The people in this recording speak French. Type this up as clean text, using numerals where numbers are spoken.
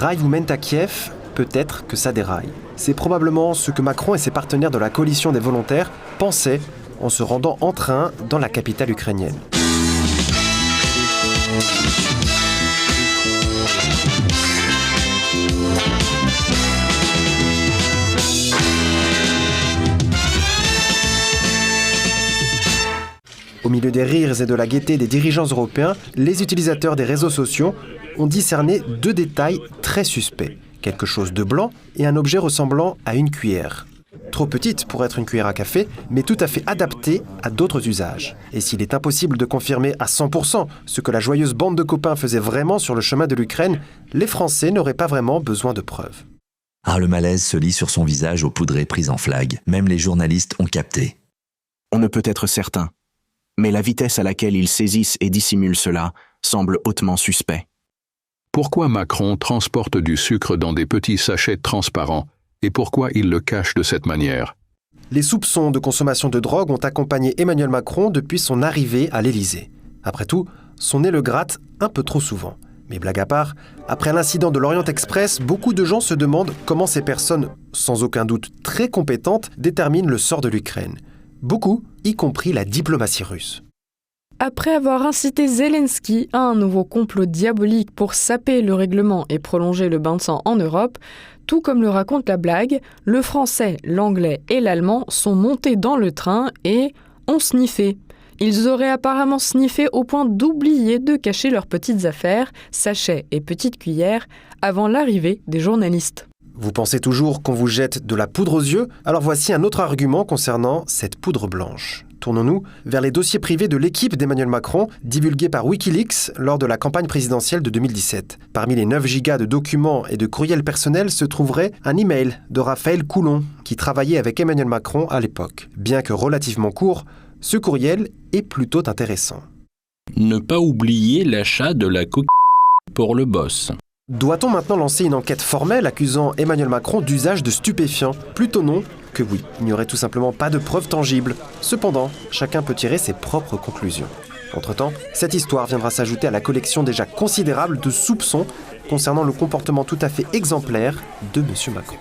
rails vous mènent à Kiev, peut-être que ça déraille. C'est probablement ce que Macron et ses partenaires de la coalition des volontaires pensaient en se rendant en train dans la capitale ukrainienne. Au milieu des rires et de la gaieté des dirigeants européens, les utilisateurs des réseaux sociaux ont discerné deux détails très suspects. Quelque chose de blanc et un objet ressemblant à une cuillère. Trop petite pour être une cuillère à café, mais tout à fait adaptée à d'autres usages. Et s'il est impossible de confirmer à 100% ce que la joyeuse bande de copains faisait vraiment sur le chemin de l'Ukraine, les Français n'auraient pas vraiment besoin de preuves. Ah, le malaise se lit sur son visage aux poudrées prises en flag. Même les journalistes ont capté. On ne peut être certain, mais la vitesse à laquelle ils saisissent et dissimulent cela semble hautement suspect. Pourquoi Macron transporte du sucre dans des petits sachets transparents et pourquoi il le cache de cette manière? Les soupçons de consommation de drogue ont accompagné Emmanuel Macron depuis son arrivée à l'Élysée. Après tout, son nez le gratte un peu trop souvent. Mais blague à part, après l'incident de l'Orient Express, beaucoup de gens se demandent comment ces personnes, sans aucun doute très compétentes, déterminent le sort de l'Ukraine. Beaucoup, y compris la diplomatie russe. Après avoir incité Zelensky à un nouveau complot diabolique pour saper le règlement et prolonger le bain de sang en Europe, tout comme le raconte la blague, le français, l'anglais et l'allemand sont montés dans le train et ont sniffé. Ils auraient apparemment sniffé au point d'oublier de cacher leurs petites affaires, sachets et petites cuillères, avant l'arrivée des journalistes. Vous pensez toujours qu'on vous jette de la poudre aux yeux? Alors voici un autre argument concernant cette poudre blanche. Tournons-nous vers les dossiers privés de l'équipe d'Emmanuel Macron, divulgués par Wikileaks lors de la campagne présidentielle de 2017. Parmi les 9 gigas de documents et de courriels personnels se trouverait un email de Raphaël Coulon, qui travaillait avec Emmanuel Macron à l'époque. Bien que relativement court, ce courriel est plutôt intéressant. Ne pas oublier l'achat de la coquille pour le boss. Doit-on maintenant lancer une enquête formelle accusant Emmanuel Macron d'usage de stupéfiants? Plutôt non que oui, il n'y aurait tout simplement pas de preuves tangibles. Cependant, chacun peut tirer ses propres conclusions. Entre-temps, cette histoire viendra s'ajouter à la collection déjà considérable de soupçons concernant le comportement tout à fait exemplaire de M. Macron.